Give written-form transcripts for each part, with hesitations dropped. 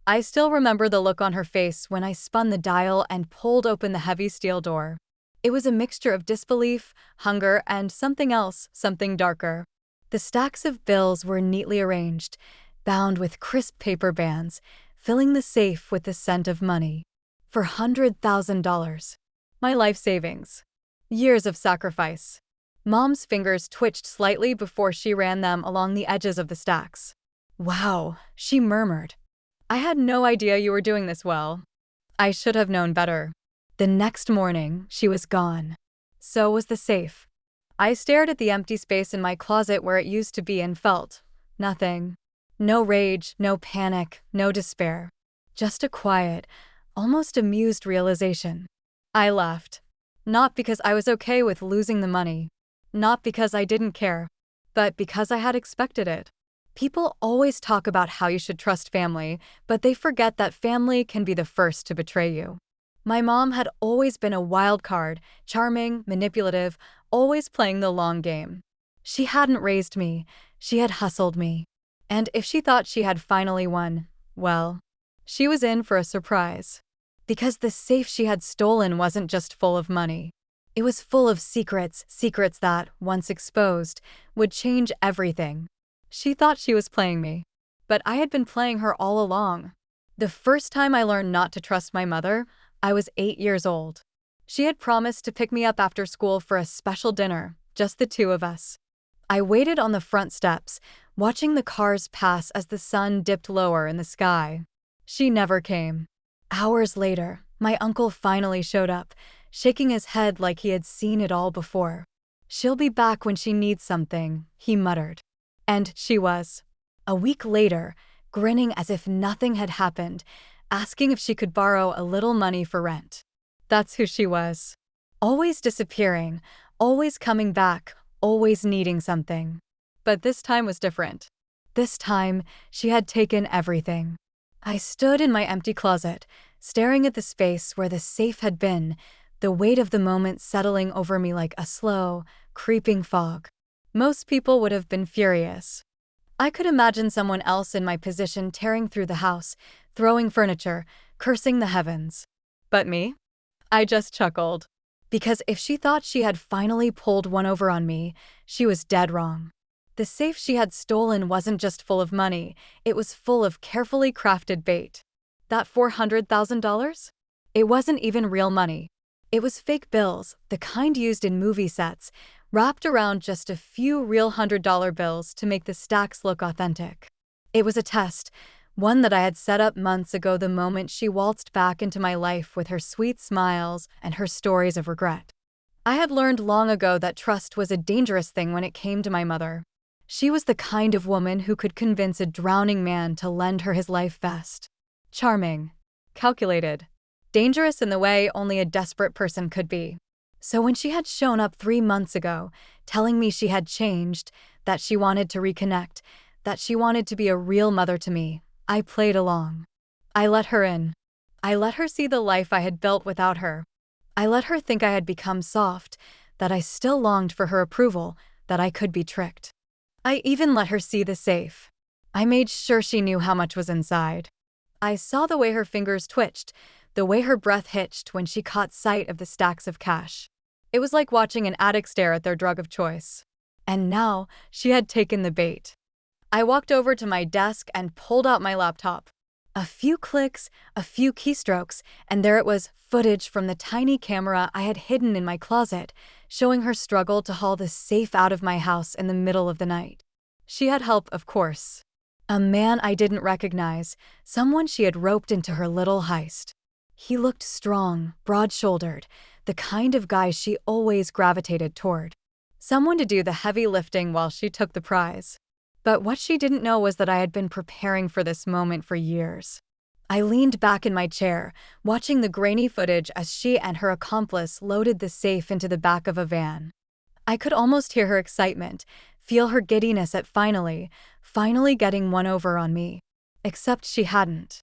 I still remember the look on her face when I spun the dial and pulled open the heavy steel door. It was a mixture of disbelief, hunger, and something else, something darker. The stacks of bills were neatly arranged, bound with crisp paper bands, filling the safe with the scent of money. $100,000. My life savings. Years of sacrifice. Mom's fingers twitched slightly before she ran them along the edges of the stacks. "Wow," she murmured. "I had no idea you were doing this well. I should have known better." The next morning, she was gone. So was the safe. I stared at the empty space in my closet where it used to be and felt nothing. No rage, no panic, no despair. Just a quiet, almost amused realization. I laughed. Not because I was okay with losing the money. Not because I didn't care. But because I had expected it. People always talk about how you should trust family, but they forget that family can be the first to betray you. My mom had always been a wild card, charming, manipulative, always playing the long game. She hadn't raised me, she had hustled me. And if she thought she had finally won, well, she was in for a surprise. Because the safe she had stolen wasn't just full of money. It was full of secrets, secrets that, once exposed, would change everything. She thought she was playing me. But I had been playing her all along. The first time I learned not to trust my mother, I was 8 years old. She had promised to pick me up after school for a special dinner, just the two of us. I waited on the front steps, watching the cars pass as the sun dipped lower in the sky. She never came. Hours later, my uncle finally showed up, shaking his head like he had seen it all before. "She'll be back when she needs something," he muttered. And she was. A week later, grinning as if nothing had happened, asking if she could borrow a little money for rent. That's who she was. Always disappearing, always coming back, always needing something. But this time was different. This time, she had taken everything. I stood in my empty closet, staring at the space where the safe had been, the weight of the moment settling over me like a slow, creeping fog. Most people would have been furious. I could imagine someone else in my position tearing through the house, throwing furniture, cursing the heavens. But me? I just chuckled. Because if she thought she had finally pulled one over on me, she was dead wrong. The safe she had stolen wasn't just full of money, it was full of carefully crafted bait. That $400,000? It wasn't even real money. It was fake bills, the kind used in movie sets, wrapped around just a few real $100 bills to make the stacks look authentic. It was a test, one that I had set up months ago the moment she waltzed back into my life with her sweet smiles and her stories of regret. I had learned long ago that trust was a dangerous thing when it came to my mother. She was the kind of woman who could convince a drowning man to lend her his life vest. Charming. Calculated. Dangerous in the way only a desperate person could be. So when she had shown up 3 months ago, telling me she had changed, that she wanted to reconnect, that she wanted to be a real mother to me, I played along. I let her in. I let her see the life I had built without her. I let her think I had become soft, that I still longed for her approval, that I could be tricked. I even let her see the safe. I made sure she knew how much was inside. I saw the way her fingers twitched, the way her breath hitched when she caught sight of the stacks of cash. It was like watching an addict stare at their drug of choice. And now, she had taken the bait. I walked over to my desk and pulled out my laptop. A few clicks, a few keystrokes, and there it was, footage from the tiny camera I had hidden in my closet, showing her struggle to haul the safe out of my house in the middle of the night. She had help, of course. A man I didn't recognize, someone she had roped into her little heist. He looked strong, broad-shouldered, the kind of guy she always gravitated toward. Someone to do the heavy lifting while she took the prize. But what she didn't know was that I had been preparing for this moment for years. I leaned back in my chair, watching the grainy footage as she and her accomplice loaded the safe into the back of a van. I could almost hear her excitement, feel her giddiness at finally getting one over on me. Except she hadn't.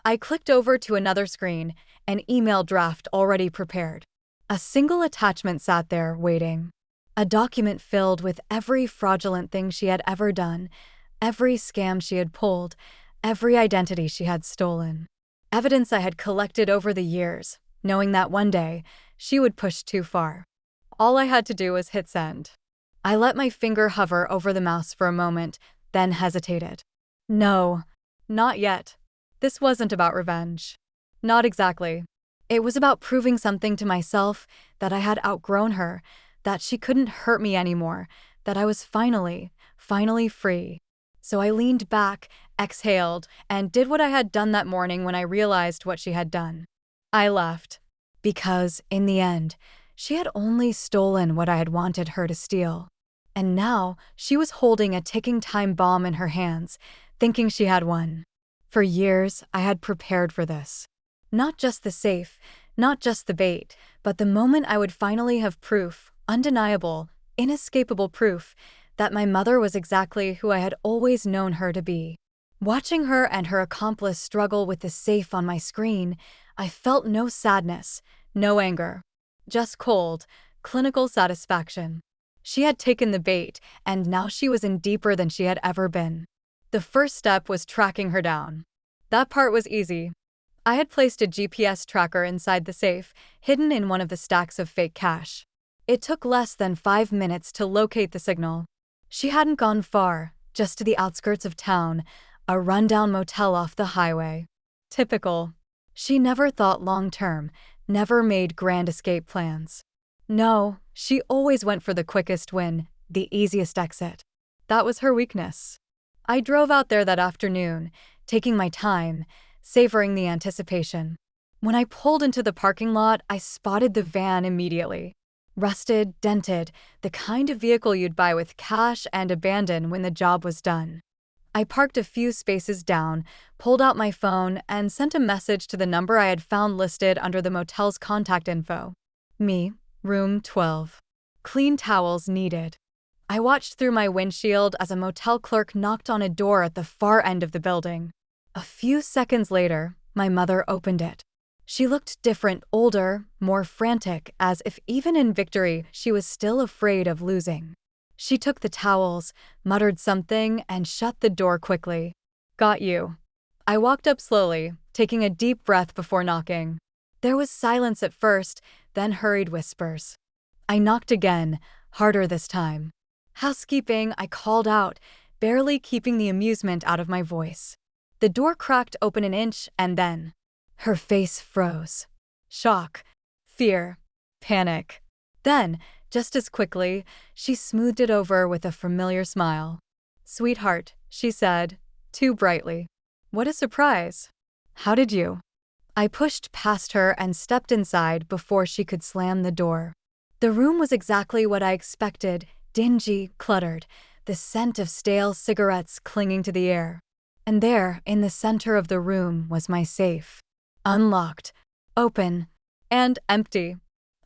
I clicked over to another screen, an email draft already prepared. A single attachment sat there, waiting. A document filled with every fraudulent thing she had ever done, every scam she had pulled, Every identity she had stolen. Evidence I had collected over the years, knowing that one day she would push too far. All I had to do was hit send. I let my finger hover over the mouse for a moment, then hesitated. No, not yet. This wasn't about revenge. Not exactly. It was about proving something to myself, that I had outgrown her, that she couldn't hurt me anymore, that I was finally free. So I leaned back, exhaled, and did what I had done that morning when I realized what she had done. I left. Because, in the end, she had only stolen what I had wanted her to steal. And now she was holding a ticking time bomb in her hands, thinking she had won. For years, I had prepared for this. Not just the safe, not just the bait, but the moment I would finally have proof, undeniable, inescapable proof, that my mother was exactly who I had always known her to be. Watching her and her accomplice struggle with the safe on my screen, I felt no sadness, no anger. Just cold, clinical satisfaction. She had taken the bait, and now she was in deeper than she had ever been. The first step was tracking her down. That part was easy. I had placed a GPS tracker inside the safe, hidden in one of the stacks of fake cash. It took less than 5 minutes to locate the signal. She hadn't gone far, just to the outskirts of town, a rundown motel off the highway. Typical. She never thought long-term, never made grand escape plans. No, she always went for the quickest win, the easiest exit. That was her weakness. I drove out there that afternoon, taking my time, savoring the anticipation. When I pulled into the parking lot, I spotted the van immediately. Rusted, dented, the kind of vehicle you'd buy with cash and abandon when the job was done. I parked a few spaces down, pulled out my phone, and sent a message to the number I had found listed under the motel's contact info. Me, room 12. Clean towels needed. I watched through my windshield as a motel clerk knocked on a door at the far end of the building. A few seconds later, my mother opened it. She looked different, older, more frantic, as if even in victory she was still afraid of losing. She took the towels, muttered something, and shut the door quickly. Got you. I walked up slowly, taking a deep breath before knocking. There was silence at first, then hurried whispers. I knocked again, harder this time. Housekeeping, I called out, barely keeping the amusement out of my voice. The door cracked open an inch, and then her face froze. Shock, fear, panic. Then, just as quickly, she smoothed it over with a familiar smile. "Sweetheart," she said, too brightly. "What a surprise. How did you?" I pushed past her and stepped inside before she could slam the door. The room was exactly what I expected, dingy, cluttered, the scent of stale cigarettes clinging to the air. And there, in the center of the room, was my safe. Unlocked, open, and empty.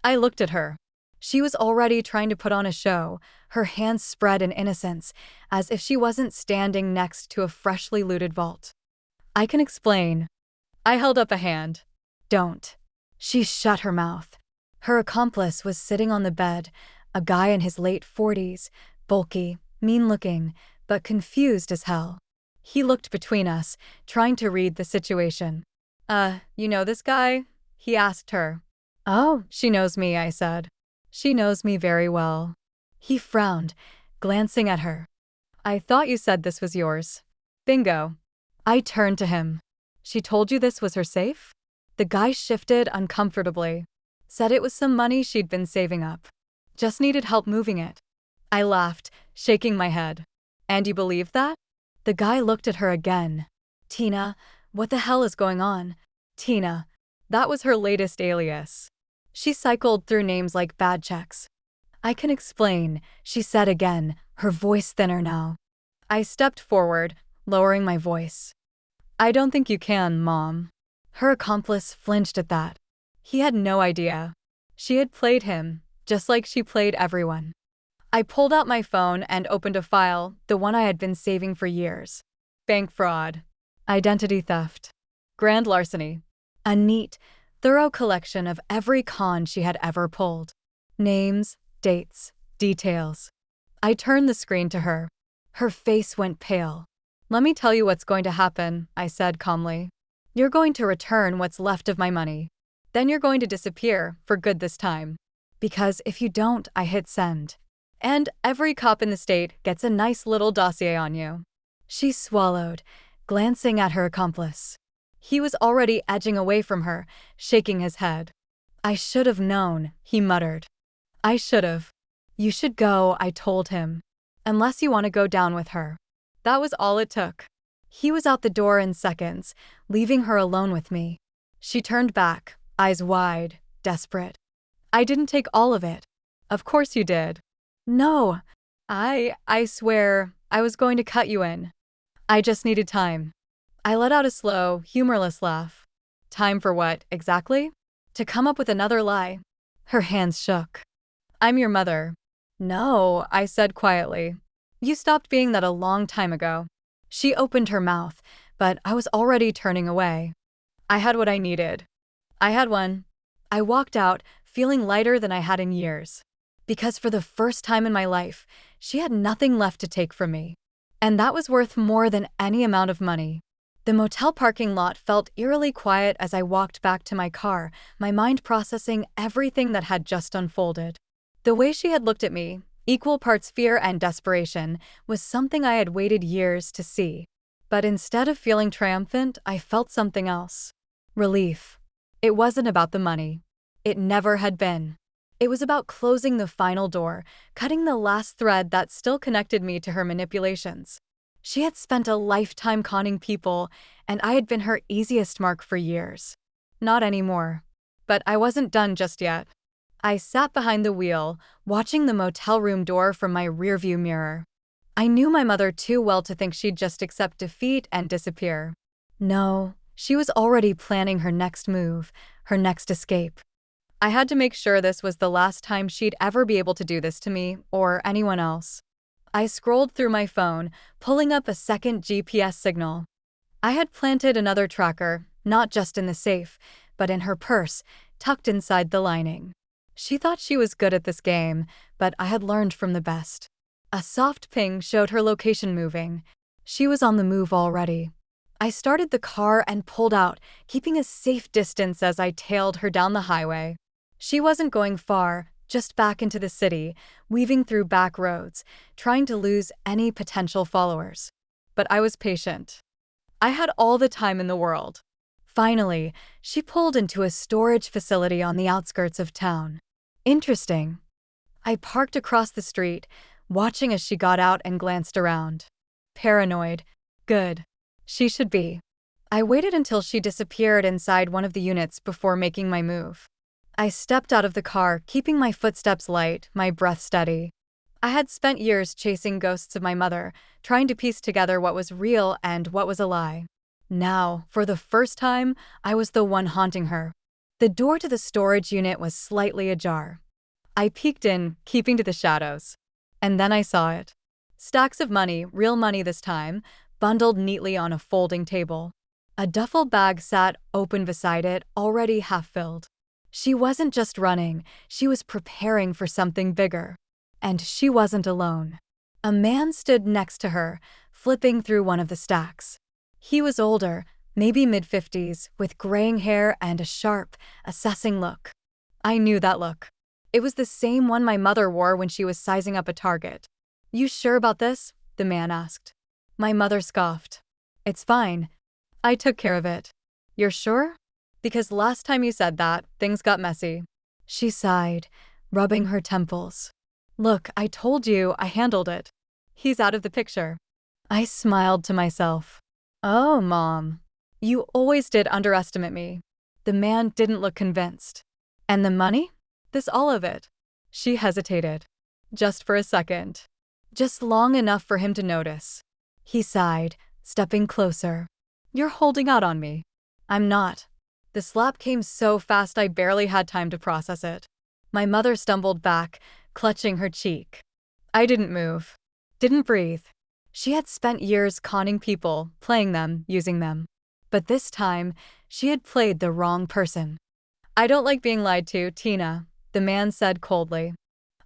I looked at her. She was already trying to put on a show, her hands spread in innocence, as if she wasn't standing next to a freshly looted vault. "I can explain." I held up a hand. "Don't." She shut her mouth. Her accomplice was sitting on the bed, a guy in his late 40s, bulky, mean-looking, but confused as hell. He looked between us, trying to read the situation. You know this guy?" he asked her. "Oh, she knows me," I said. "She knows me very well." He frowned, glancing at her. "I thought you said this was yours." "Bingo." I turned to him. "She told you this was her safe?" The guy shifted uncomfortably. Said it was some money she'd been saving up. Just needed help moving it. I laughed, shaking my head. "And you believe that?" The guy looked at her again. "Tina, what the hell is going on?" Tina. That was her latest alias. She cycled through names like bad checks. "I can explain," she said again, her voice thinner now. I stepped forward, lowering my voice. "I don't think you can, Mom." Her accomplice flinched at that. He had no idea. She had played him, just like she played everyone. I pulled out my phone and opened a file, the one I had been saving for years. Bank fraud. Identity theft. Grand larceny. A neat, thorough collection of every con she had ever pulled. Names, dates, details. I turned the screen to her. Her face went pale. Let me tell you what's going to happen, I said calmly. You're going to return what's left of my money. Then you're going to disappear, for good this time. Because if you don't, I hit send. And every cop in the state gets a nice little dossier on you. She swallowed, glancing at her accomplice. He was already edging away from her, shaking his head. I should have known, he muttered. I should have. You should go, I told him. Unless you want to go down with her. That was all it took. He was out the door in seconds, leaving her alone with me. She turned back, eyes wide, desperate. I didn't take all of it. Of course you did. No. I swear, I was going to cut you in. I just needed time. I let out a slow, humorless laugh. Time for what, exactly? To come up with another lie. Her hands shook. I'm your mother. No, I said quietly. You stopped being that a long time ago. She opened her mouth, but I was already turning away. I had what I needed. I had one. I walked out, feeling lighter than I had in years. Because for the first time in my life, she had nothing left to take from me. And that was worth more than any amount of money. The motel parking lot felt eerily quiet as I walked back to my car, my mind processing everything that had just unfolded. The way she had looked at me, equal parts fear and desperation, was something I had waited years to see. But instead of feeling triumphant, I felt something else. Relief. It wasn't about the money. It never had been. It was about closing the final door, cutting the last thread that still connected me to her manipulations. She had spent a lifetime conning people, and I had been her easiest mark for years. Not anymore. But I wasn't done just yet. I sat behind the wheel, watching the motel room door from my rearview mirror. I knew my mother too well to think she'd just accept defeat and disappear. No, she was already planning her next move, her next escape. I had to make sure this was the last time she'd ever be able to do this to me or anyone else. I scrolled through my phone, pulling up a second GPS signal. I had planted another tracker, not just in the safe, but in her purse, tucked inside the lining. She thought she was good at this game, but I had learned from the best. A soft ping showed her location moving. She was on the move already. I started the car and pulled out, keeping a safe distance as I tailed her down the highway. She wasn't going far, just back into the city, weaving through back roads, trying to lose any potential followers. But I was patient. I had all the time in the world. Finally, she pulled into a storage facility on the outskirts of town. Interesting. I parked across the street, watching as she got out and glanced around. Paranoid. Good. She should be. I waited until she disappeared inside one of the units before making my move. I stepped out of the car, keeping my footsteps light, my breath steady. I had spent years chasing ghosts of my mother, trying to piece together what was real and what was a lie. Now, for the first time, I was the one haunting her. The door to the storage unit was slightly ajar. I peeked in, keeping to the shadows. And then I saw it. Stacks of money, real money this time, bundled neatly on a folding table. A duffel bag sat open beside it, already half-filled. She wasn't just running, she was preparing for something bigger. And she wasn't alone. A man stood next to her, flipping through one of the stacks. He was older, maybe mid-50s, with graying hair and a sharp, assessing look. I knew that look. It was the same one my mother wore when she was sizing up a target. You sure about this? The man asked. My mother scoffed. It's fine. I took care of it. You're sure? Because last time you said that, things got messy. She sighed, rubbing her temples. Look, I told you I handled it. He's out of the picture. I smiled to myself. Oh, Mom. You always did underestimate me. The man didn't look convinced. And the money? This all of it. She hesitated. Just for a second. Just long enough for him to notice. He sighed, stepping closer. You're holding out on me. I'm not. The slap came so fast I barely had time to process it. My mother stumbled back, clutching her cheek. I didn't move. Didn't breathe. She had spent years conning people, playing them, using them. But this time, she had played the wrong person. I don't like being lied to, Tina, the man said coldly.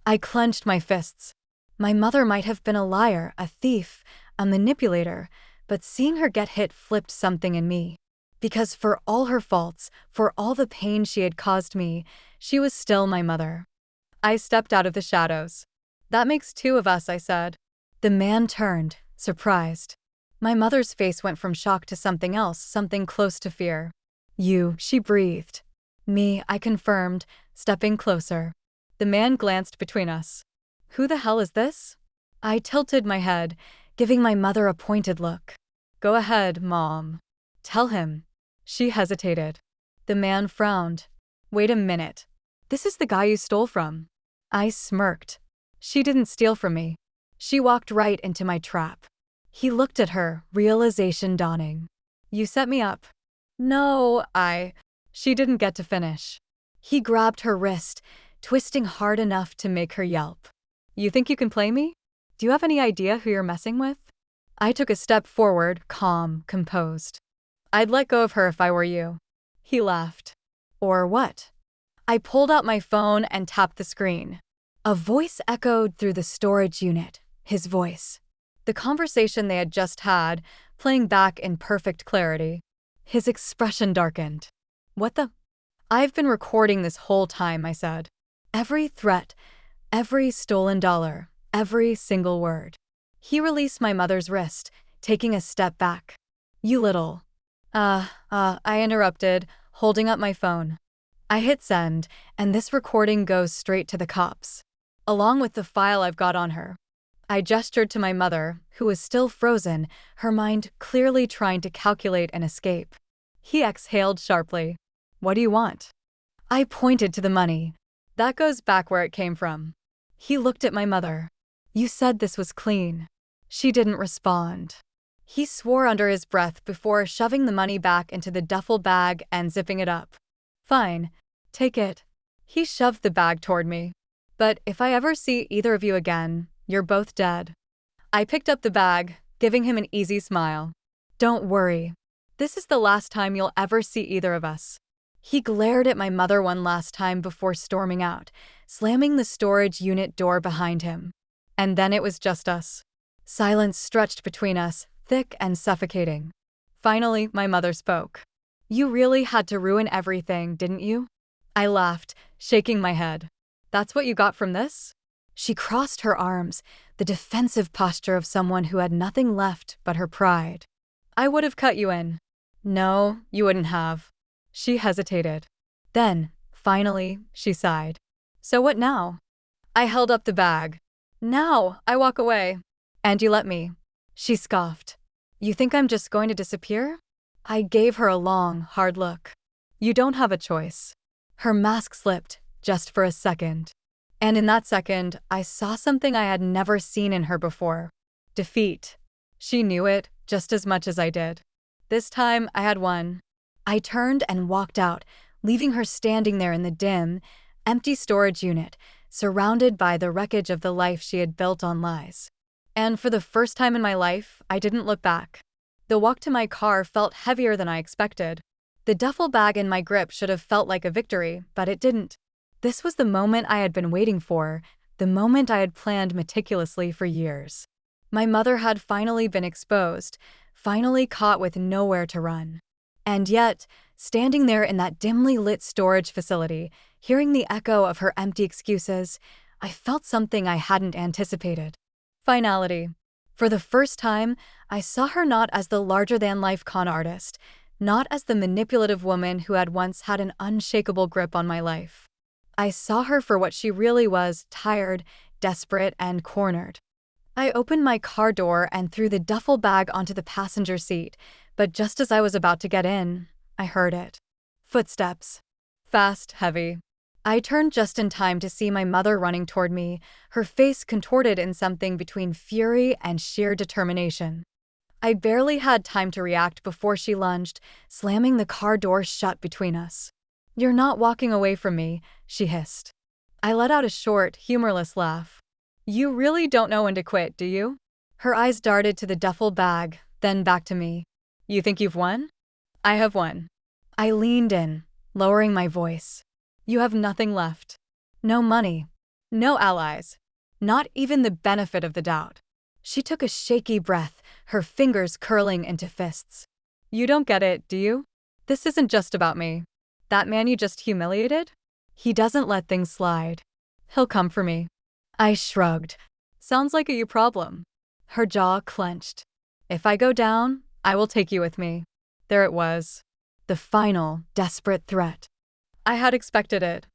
I clenched my fists. My mother might have been a liar, a thief, a manipulator, But seeing her get hit flipped something in me. Because for all her faults, for all the pain she had caused me, she was still my mother. I stepped out of the shadows. "That makes two of us," I said. The man turned, surprised. My mother's face went from shock to something else, something close to fear. "You," she breathed. "Me," I confirmed, stepping closer. The man glanced between us. "Who the hell is this?" I tilted my head, giving my mother a pointed look. "Go ahead, Mom. Tell him." She hesitated. The man frowned. "Wait a minute. This is the guy you stole from." I smirked. "She didn't steal from me. She walked right into my trap." He looked at her, realization dawning. "You set me up." "No, She didn't get to finish. He grabbed her wrist, twisting hard enough to make her yelp. "You think you can play me? Do you have any idea who you're messing with?" I took a step forward, calm, composed. "I'd let go of her if I were you." He laughed. "Or what?" I pulled out my phone and tapped the screen. A voice echoed through the storage unit, his voice. The conversation they had just had, playing back in perfect clarity. His expression darkened. "What the?" "I've been recording this whole time," I said. Every threat, every stolen dollar, every single word. He released my mother's wrist, taking a step back. "You little..." I interrupted, holding up my phone. I hit send, and this recording goes straight to the cops, along with the file I've got on her. I gestured to my mother, who was still frozen, her mind clearly trying to calculate an escape. He exhaled sharply. "What do you want?" I pointed to the money. "That goes back where it came from." He looked at my mother. "You said this was clean." She didn't respond. He swore under his breath before shoving the money back into the duffel bag and zipping it up. "Fine. Take it." He shoved the bag toward me. "But if I ever see either of you again, you're both dead." I picked up the bag, giving him an easy smile. "Don't worry. This is the last time you'll ever see either of us." He glared at my mother one last time before storming out, slamming the storage unit door behind him. And then it was just us. Silence stretched between us, thick and suffocating. Finally, my mother spoke. "You really had to ruin everything, didn't you?" I laughed, shaking my head. "That's what you got from this?" She crossed her arms, the defensive posture of someone who had nothing left but her pride. "I would have cut you in." "No, you wouldn't have." She hesitated. Then, finally, she sighed. "So what now?" I held up the bag. "Now, I walk away." "And you let me." She scoffed. "You think I'm just going to disappear?" I gave her a long, hard look. "You don't have a choice." Her mask slipped, just for a second. And in that second, I saw something I had never seen in her before. Defeat. She knew it, just as much as I did. This time, I had won. I turned and walked out, leaving her standing there in the dim, empty storage unit, surrounded by the wreckage of the life she had built on lies. And for the first time in my life, I didn't look back. The walk to my car felt heavier than I expected. The duffel bag in my grip should have felt like a victory, but it didn't. This was the moment I had been waiting for, the moment I had planned meticulously for years. My mother had finally been exposed, finally caught with nowhere to run. And yet, standing there in that dimly lit storage facility, hearing the echo of her empty excuses, I felt something I hadn't anticipated. Finality. For the first time, I saw her not as the larger-than-life con artist, not as the manipulative woman who had once had an unshakable grip on my life. I saw her for what she really was, tired, desperate, and cornered. I opened my car door and threw the duffel bag onto the passenger seat, but just as I was about to get in, I heard it. Footsteps. Fast, heavy. I turned just in time to see my mother running toward me, her face contorted in something between fury and sheer determination. I barely had time to react before she lunged, slamming the car door shut between us. "You're not walking away from me," she hissed. I let out a short, humorless laugh. "You really don't know when to quit, do you?" Her eyes darted to the duffel bag, then back to me. "You think you've won?" "I have won." I leaned in, lowering my voice. "You have nothing left. No money. No allies. Not even the benefit of the doubt." She took a shaky breath, her fingers curling into fists. You don't get it, do you? This isn't just about me. That man you just humiliated? He doesn't let things slide. He'll come for me. I shrugged. Sounds like a you problem. Her jaw clenched. If I go down, I will take you with me. There it was. The final, desperate threat. I had expected it.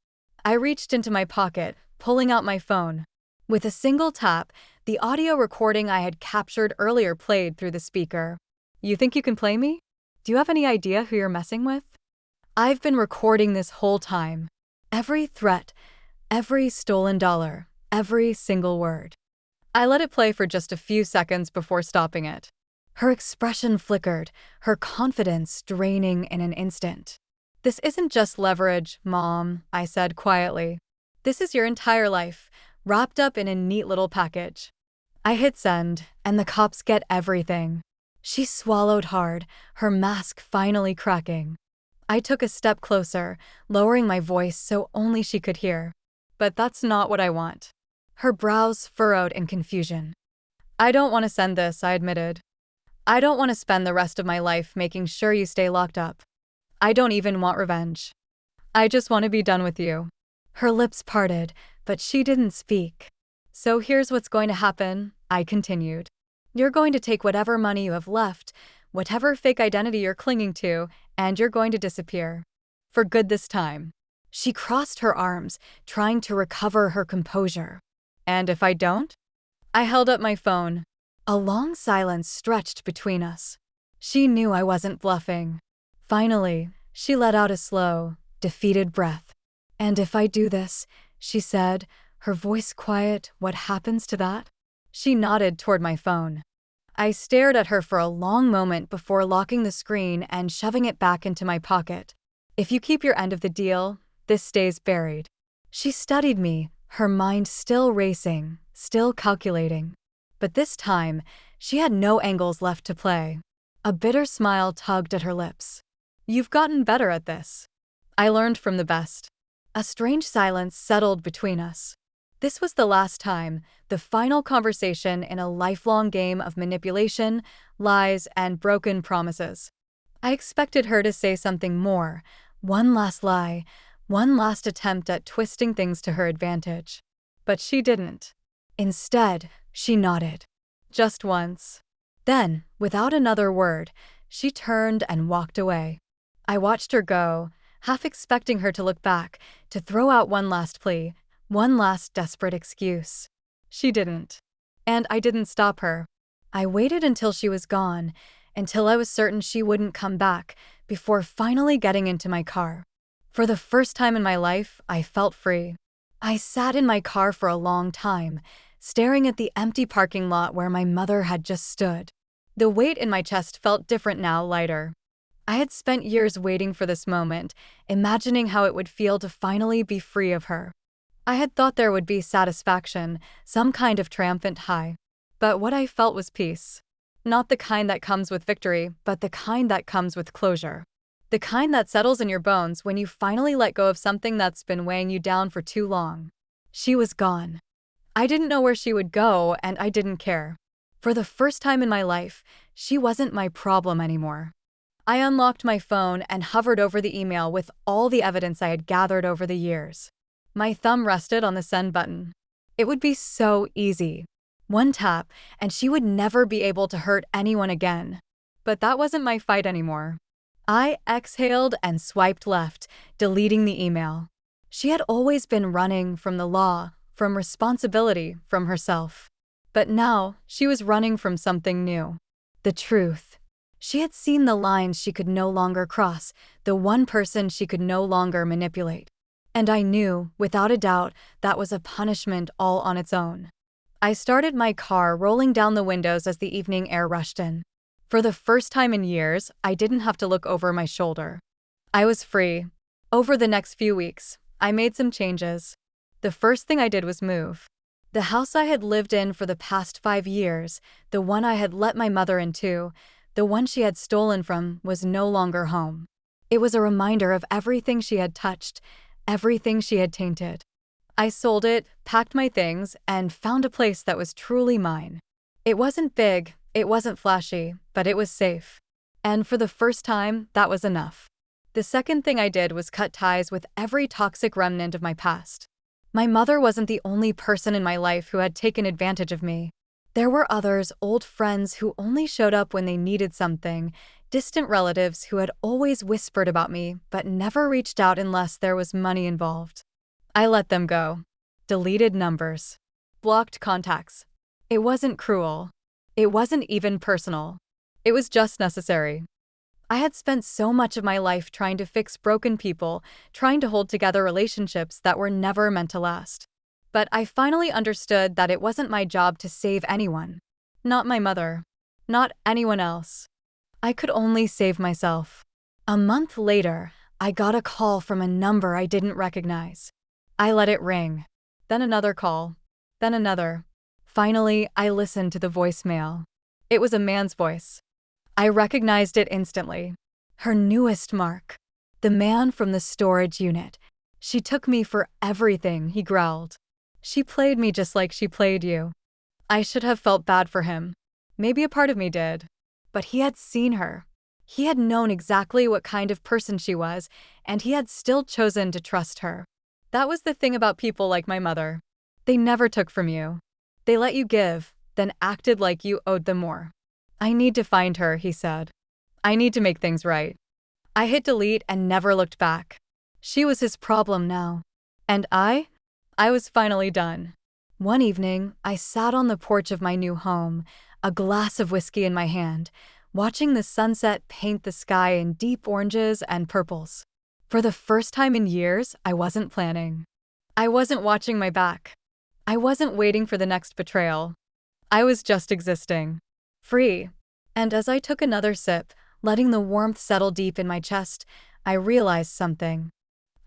I reached into my pocket, pulling out my phone. With a single tap, the audio recording I had captured earlier played through the speaker. You think you can play me? Do you have any idea who you're messing with? I've been recording this whole time. Every threat, every stolen dollar, every single word. I let it play for just a few seconds before stopping it. Her expression flickered, her confidence draining in an instant. This isn't just leverage, Mom, I said quietly. This is your entire life, wrapped up in a neat little package. I hit send, and the cops get everything. She swallowed hard, her mask finally cracking. I took a step closer, lowering my voice so only she could hear. But that's not what I want. Her brows furrowed in confusion. I don't want to send this, I admitted. I don't want to spend the rest of my life making sure you stay locked up. I don't even want revenge. I just want to be done with you. Her lips parted, but she didn't speak. So here's what's going to happen, I continued. You're going to take whatever money you have left, whatever fake identity you're clinging to, and you're going to disappear. For good this time. She crossed her arms, trying to recover her composure. And if I don't? I held up my phone. A long silence stretched between us. She knew I wasn't bluffing. Finally, she let out a slow, defeated breath. And if I do this, she said, her voice quiet, what happens to that? She nodded toward my phone. I stared at her for a long moment before locking the screen and shoving it back into my pocket. If you keep your end of the deal, this stays buried. She studied me, her mind still racing, still calculating. But this time, she had no angles left to play. A bitter smile tugged at her lips. You've gotten better at this. I learned from the best. A strange silence settled between us. This was the last time, the final conversation in a lifelong game of manipulation, lies, and broken promises. I expected her to say something more, one last lie, one last attempt at twisting things to her advantage. But she didn't. Instead, she nodded. Just once. Then, without another word, she turned and walked away. I watched her go, half expecting her to look back, to throw out one last plea, one last desperate excuse. She didn't. And I didn't stop her. I waited until she was gone, until I was certain she wouldn't come back, before finally getting into my car. For the first time in my life, I felt free. I sat in my car for a long time, staring at the empty parking lot where my mother had just stood. The weight in my chest felt different now, lighter. I had spent years waiting for this moment, imagining how it would feel to finally be free of her. I had thought there would be satisfaction, some kind of triumphant high. But what I felt was peace. Not the kind that comes with victory, but the kind that comes with closure. The kind that settles in your bones when you finally let go of something that's been weighing you down for too long. She was gone. I didn't know where she would go, and I didn't care. For the first time in my life, she wasn't my problem anymore. I unlocked my phone and hovered over the email with all the evidence I had gathered over the years. My thumb rested on the send button. It would be so easy. One tap, and she would never be able to hurt anyone again. But that wasn't my fight anymore. I exhaled and swiped left, deleting the email. She had always been running from the law, from responsibility, from herself. But now, she was running from something new. The truth. She had seen the lines she could no longer cross, the one person she could no longer manipulate. And I knew, without a doubt, that was a punishment all on its own. I started my car, rolling down the windows as the evening air rushed in. For the first time in years, I didn't have to look over my shoulder. I was free. Over the next few weeks, I made some changes. The first thing I did was move. The house I had lived in for the past 5 years, the one I had let my mother into, the one she had stolen from, was no longer home. It was a reminder of everything she had touched, everything she had tainted. I sold it, packed my things, and found a place that was truly mine. It wasn't big, It wasn't flashy, but it was safe. And for the first time, that was enough. The second thing I did was cut ties with every toxic remnant of my past. My mother wasn't the only person in my life who had taken advantage of me. There were others, old friends who only showed up when they needed something, distant relatives who had always whispered about me but never reached out unless there was money involved. I let them go. Deleted numbers. Blocked contacts. It wasn't cruel. It wasn't even personal. It was just necessary. I had spent so much of my life trying to fix broken people, trying to hold together relationships that were never meant to last. But I finally understood that it wasn't my job to save anyone. Not my mother. Not anyone else. I could only save myself. A month later, I got a call from a number I didn't recognize. I let it ring. Then another call. Then another. Finally, I listened to the voicemail. It was a man's voice. I recognized it instantly. Her newest mark. The man from the storage unit. She took me for everything, he growled. She played me just like she played you. I should have felt bad for him. Maybe a part of me did. But he had seen her. He had known exactly what kind of person she was, and he had still chosen to trust her. That was the thing about people like my mother. They never took from you. They let you give, then acted like you owed them more. I need to find her, he said. I need to make things right. I hit delete and never looked back. She was his problem now. And I was finally done. One evening, I sat on the porch of my new home, a glass of whiskey in my hand, watching the sunset paint the sky in deep oranges and purples. For the first time in years, I wasn't planning. I wasn't watching my back. I wasn't waiting for the next betrayal. I was just existing. Free. And as I took another sip, letting the warmth settle deep in my chest, I realized something.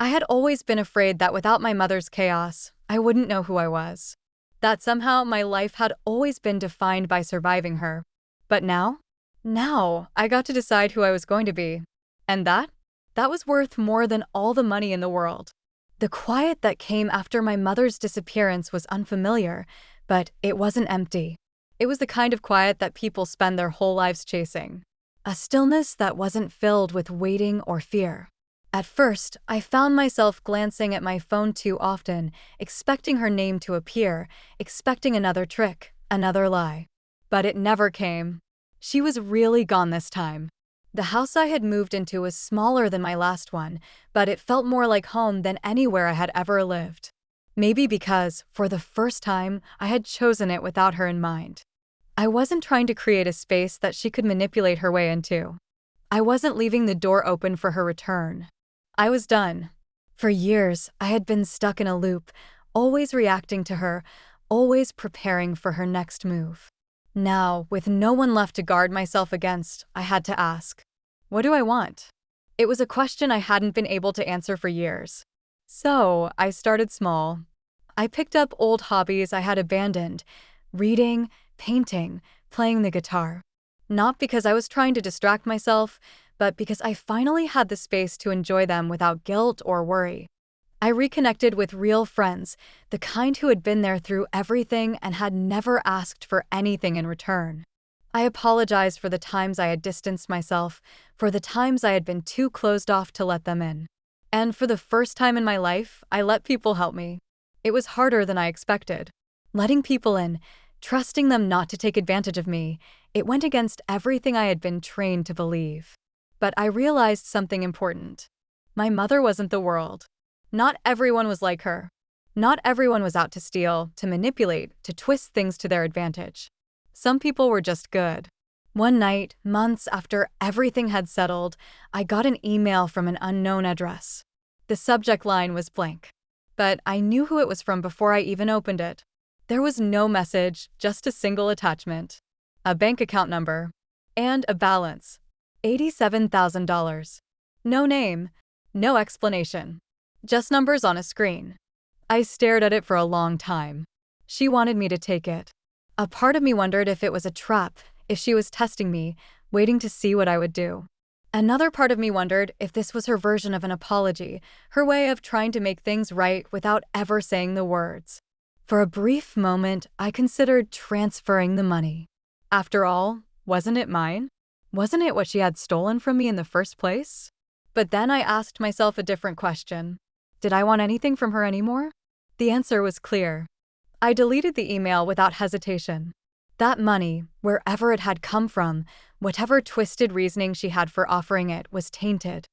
I had always been afraid that without my mother's chaos, I wouldn't know who I was. That somehow my life had always been defined by surviving her. But now I got to decide who I was going to be. And that was worth more than all the money in the world. The quiet that came after my mother's disappearance was unfamiliar, but it wasn't empty. It was the kind of quiet that people spend their whole lives chasing. A stillness that wasn't filled with waiting or fear. At first, I found myself glancing at my phone too often, expecting her name to appear, expecting another trick, another lie. But it never came. She was really gone this time. The house I had moved into was smaller than my last one, but it felt more like home than anywhere I had ever lived. Maybe because, for the first time, I had chosen it without her in mind. I wasn't trying to create a space that she could manipulate her way into. I wasn't leaving the door open for her return. I was done. For years, I had been stuck in a loop, always reacting to her, always preparing for her next move. Now, with no one left to guard myself against, I had to ask, what do I want? It was a question I hadn't been able to answer for years. So, I started small. I picked up old hobbies I had abandoned, reading, painting, playing the guitar. Not because I was trying to distract myself, but because I finally had the space to enjoy them without guilt or worry. I reconnected with real friends, the kind who had been there through everything and had never asked for anything in return. I apologized for the times I had distanced myself, for the times I had been too closed off to let them in. And for the first time in my life, I let people help me. It was harder than I expected. Letting people in, trusting them not to take advantage of me, it went against everything I had been trained to believe. But I realized something important. My mother wasn't the world. Not everyone was like her. Not everyone was out to steal, to manipulate, to twist things to their advantage. Some people were just good. One night, months after everything had settled, I got an email from an unknown address. The subject line was blank. But I knew who it was from before I even opened it. There was no message, just a single attachment. A bank account number. And a balance. $87,000. No name. No explanation. Just numbers on a screen. I stared at it for a long time. She wanted me to take it. A part of me wondered if it was a trap, if she was testing me, waiting to see what I would do. Another part of me wondered if this was her version of an apology, her way of trying to make things right without ever saying the words. For a brief moment, I considered transferring the money. After all, wasn't it mine? Wasn't it what she had stolen from me in the first place? But then I asked myself a different question. Did I want anything from her anymore? The answer was clear. I deleted the email without hesitation. That money, wherever it had come from, whatever twisted reasoning she had for offering it, was tainted.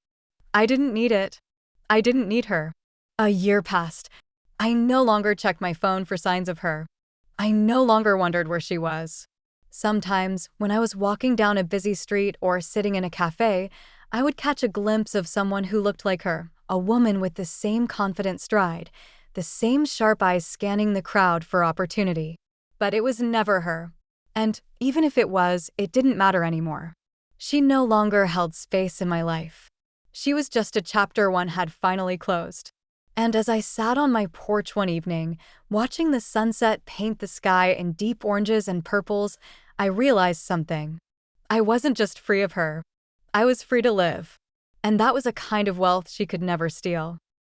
I didn't need it. I didn't need her. A year passed. I no longer checked my phone for signs of her. I no longer wondered where she was. Sometimes, when I was walking down a busy street or sitting in a cafe, I would catch a glimpse of someone who looked like her, a woman with the same confident stride, the same sharp eyes scanning the crowd for opportunity. But it was never her. And even if it was, it didn't matter anymore. She no longer held space in my life. She was just a chapter one had finally closed. And as I sat on my porch one evening, watching the sunset paint the sky in deep oranges and purples, I realized something. I wasn't just free of her. I was free to live. And that was a kind of wealth she could never steal.